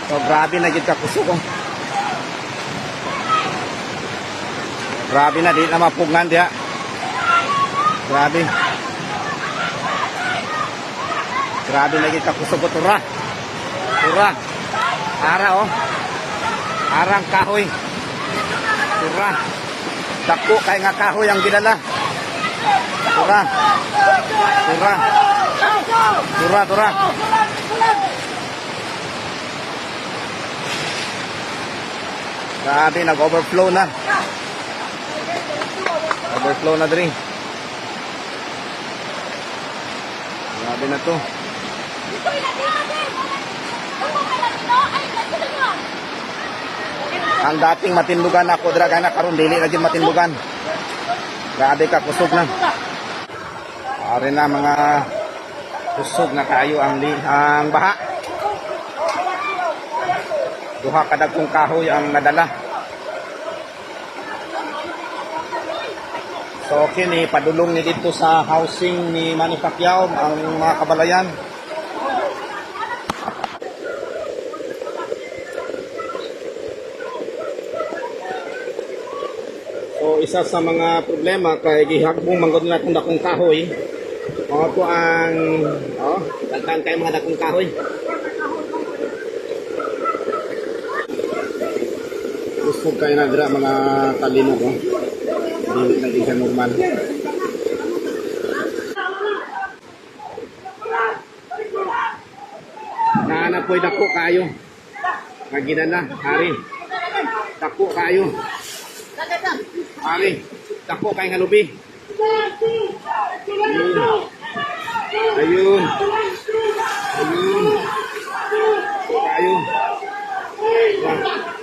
So grabe na gid ka kusog ko. Grabe na, di na mapugngan diha. Grabe. Grabe na gid ka kusog ko, tura. Tura. Ara oh. Arang kahoy. Tura. Dako kay nga kahoy ang gidala. Tura. Tura. Tura, tura. Grabe, nag-overflow na. Overflow na diri. Grabe na to. Ang dating matindugan ako dira na karon dili na gyud matindugan. Grabe ka kusog na. Ari na mga kusog na kayo ang baha. Duha ka dagkong kahoy ang nadala. So kini padulong ni dito sa housing ni Manny Pacquiao ang mga kabalayan. So isa sa mga problema kay gihagbong manggod na itong dakong kahoy. Mga po ang daghan kay mga dakong kahoy. Gusto kayo na dira mga talino ko. Dili na di siya normal. Naanapoy dako kayo. Maginala, hari. Dako kayo. Hari, dako kayo nga lubi. Ayun. Ayun. Ayun. Ayun.